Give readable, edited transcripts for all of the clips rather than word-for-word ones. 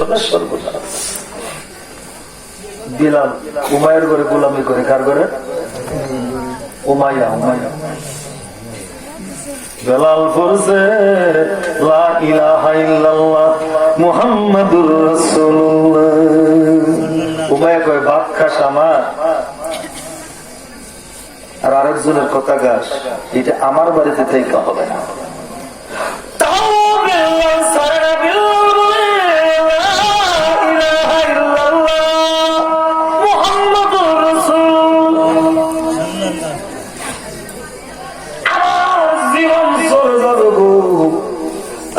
সর্বনাশ। বিলাল উমায়ের ঘরে গোলামি করে, কার ঘরে? উমাইয়া। বেলাল পড়ছে লা ইলাহা ইল্লাল্লাহ মুহাম্মাদুর রাসূলুল্লাহ। উমাইয়া কয় ভাত খাস আমার, আর আরেকজনের কথা গাছ, এটা আমার বাড়িতে থেকে হবে না।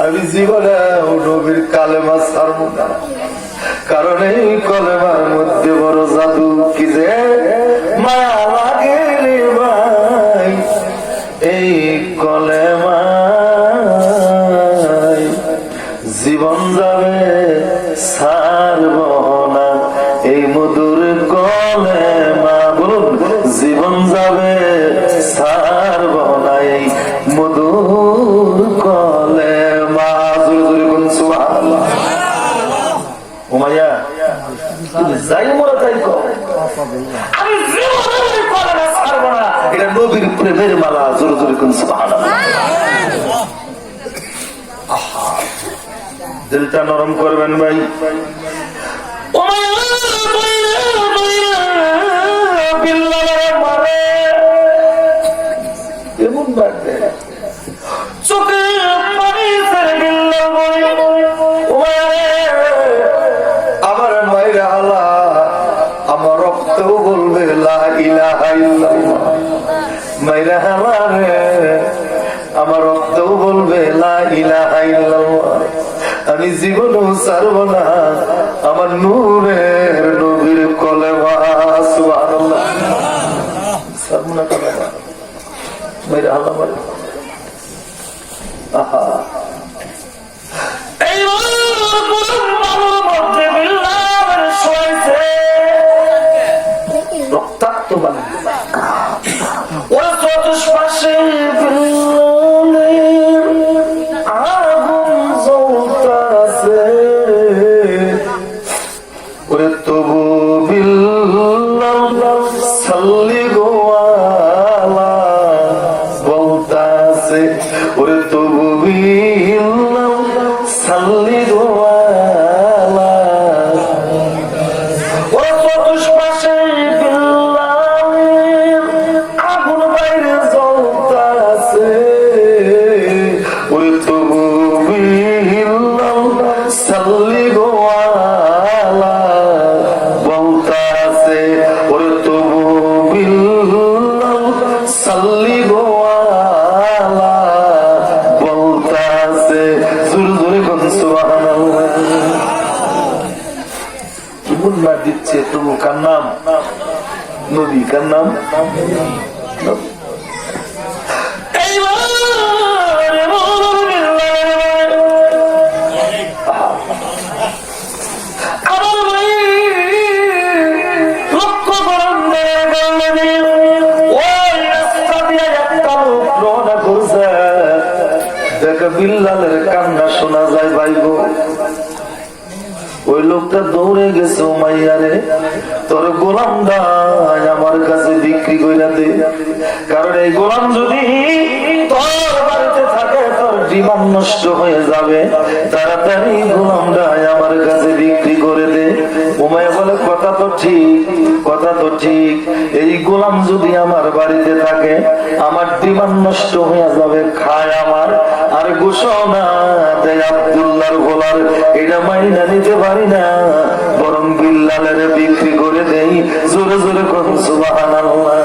আমি জীবনে নবীর কালেমা ছাড়ব না, কারণ এই কলেমার মধ্যে বড় জাদু। কি যে মায়া লাগে রে ভাই এই কলেমায়, জীবন যাবে ছাড়ব না এই মধুর কলেমা। বলুন, জীবন যাবে ছাড়ব না এই মধুর কলেমা। জোরে জোরে কোন সুবহানাল্লাহ। উমাইয়া তুমি যাই মরা তাই কর, আমি জীবনে কলেমা ছাড়ব না, এটা নবীর প্রেমের মালা। জোরে জোরে কোন সুবহানাল্লাহ। দিলটা নরম করবেন ভাই। এমন বাড়বে চোখে পানি ছেড়ে দিল, আমার মায়ের আল্লাহ আমার রক্তও বলবে লা ইলাহা ইল্লাল্লাহ। মায়েরা হালারে আমার রক্তও বলবে লা ইলাহা ইল্লাল্লাহ। আমি জীবনও ছাড়ব না আমার নূরের নবীর কলেমা। সুবহানাল্লাহ। ছাড়ব না কলেমা। মায়েরা হালা মারে আহা রক্তাক্ত বানায় ওরা চতুষ্পাশে আগুন জ্বলতাছে, ওরে তবু বিল্লাহ সাল্লি গো আলা বলতাছে, ওরে তবু বিল্লাহ সাল্লি গো আলা। ওরে চতুষ্পাশে বিল্লাহের আগুন বাইরে জ্বলতাছে, ওরে তবু বিল্লাহ সাল্লি গো আলা বলতাছে, ওরে তবু বিল্লাহ সাল্লি গো আলা বলতাছে। জোরে জোরে কোন সুবহানাল্লাহ। কেমন না দিচ্ছে তবু কার নাম? নবী। কার নাম? বিল্লালের কান্না শোনা যায় ভাইগো। ওই লোকটা দৌড়ে গেছে, উমাইয়ারে তোর গোলামটা আমার কাছে বিক্রি কইরা দে, কারণ এই গোলাম যদি তোর বাড়িতে থাকে তোর জীবন নষ্ট হয়ে যাবে, তাড়াতাড়ি গোলামটা আমার কাছে বিক্রি করে দে। উমাইয়া বলে কথা তো ঠিক, কথা তো ঠিক, এই গোলাম যদি আমার বাড়িতে থাকে আমার জীবন নষ্ট হয়ে যাবে, খায় আমার আর ঘোষণা দেয় আব্দুল্লাহর গোলার, এটা মাইনা নিতে পারি না, বরং বিল্লালের বিক্রি করে দেই। জোরে জোরে কোন সুবহানাল্লাহ।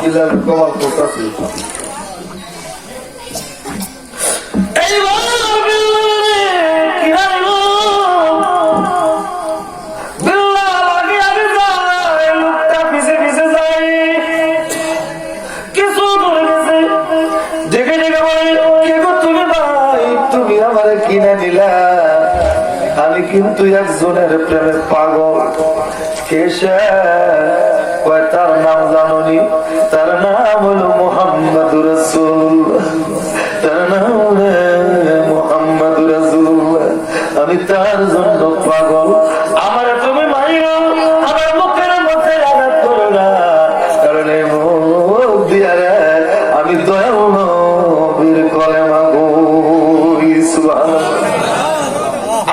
বিল্লাল কমাল করতেছে। আমি কিন্তু একজনের প্রেমে পাগল। কেসে তার নাম জানি, তার নাম হলো মুহাম্মাদুর রাসূলুল্লাহ, তার নাম মুহাম্মাদুর রাসূলুল্লাহ। আমি তার জন্য পাগল। আমার তুমি মাইরো, আমার মুখের মধ্যে আঘাত করো না, কারণ এই মুখ দিয়া রে আমি দয়াল নবীর কলেমা পড়ি। সুবহানাল্লাহ।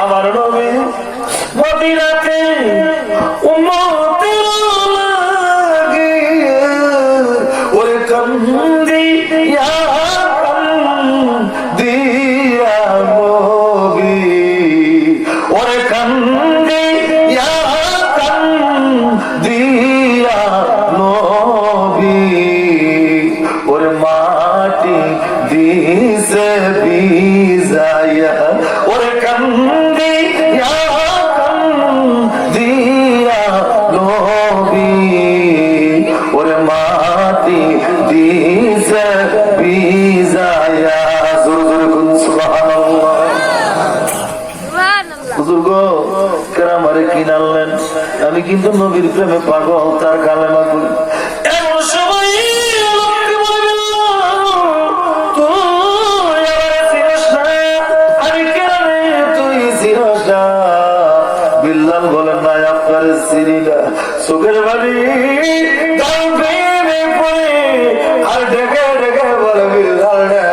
আমার নবী মদিনাতে উম্মতের লাগে ওরে কান্দি দিয়া নবী, ওরে কান্দি দিয়া নবী, ওরে মাটি দিছে বিজায়া, ওরে কান্দি দিয়া নবী, ওরে মাটি দিছে বিজায়া। জোরে জোরে কোন সুবহানাল্লাহ। হুজুর গো কেন আমারে কিনালেন? আমি কিন্তু নবীর প্রেমে পাগল, তার কালেমা পড়ি। এমন সময় লোকটি বলবেন তুই আমারে চিনিস না, আমি কেন তুই চিনিস না? বিল্লাল বলেন না আপনারে চিনি না। চোখের বাড়ি আর ডেকে ডেকে বলে বিল্লাল রে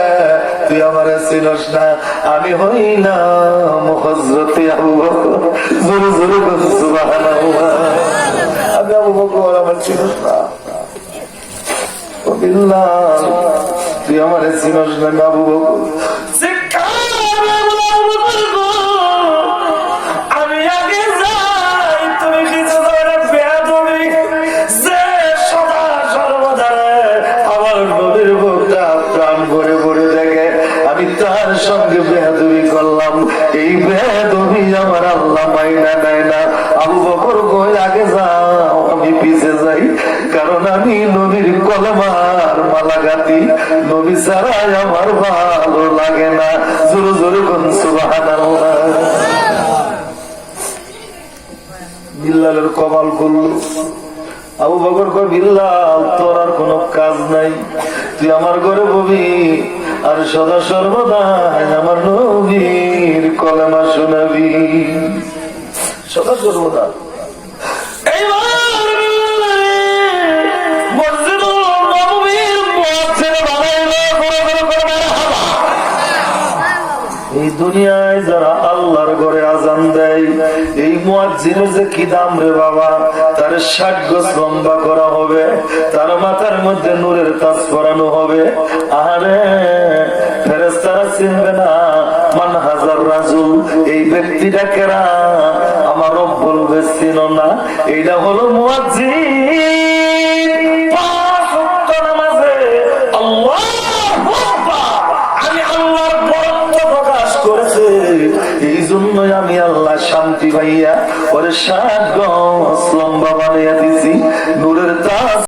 তুই আমারে চিনিস না, আমি হইলাম হযরতে আবু বকর। জোরে জোরে বল সুবহানাল্লাহ। আমি আবু বকর, আমার চিনিস না। ও বিল্লাল তুই আমারে চিনিস না আবু বকর। আমি আগে যাই, তুমি কিছু বেয়াদবি যে সদা সর্বদা আমার নবীর বুকটা প্রাণ ভরে ভরে দেখে আমি তার সঙ্গে বেয়াদবি করলাম, এই বেয়াদবি আমার আল্লাহ মাইনা নেয় না। আবু বকর কই আগে যাও, আমি পিছে যাই, কারণ আমি নবীর কলেমার মালা গাঁথি, নবী ছাড়াই আমার ভালো লাগে না। জোরে জোরে কোন সুবহানাল্লাহ। বিল্লালের কমাল করল। আবু বকর কয় বিল্লাল তোর আর কোনো কাজ নাই, তুই আমার ঘরে ববি আর সদা সর্বদা আমার নবীর কলেমা শোনাবি, সদা সর্বদা। এই দুনিয়ায় যারা আল্লাহর ঘরে আজান দেয়, এই মুয়াজ্জিনের যে কি দাম রে বাবা, তার 60 গজ লম্বা করা হবে, তার মাথার মধ্যে নূরের তাজ পরানো হবে। আরে ফেরেশতারা চিনবে না মান হাজার রাজুল, এই ব্যক্তিটা কেরা? আমার রব বলবে চিনো না, এইটা হলো মুয়াজ্জিন। 5 ওয়াক্ত নামাজে আল্লাহু আকবার, আমি আল্লাহর বরত্ব প্রকাশ করেছে, এই জন্যই আমি আল্লাহ শান্তি পাইয়া ওরে 60 গজ লম্বা বানিয়ে দিছি, নূরের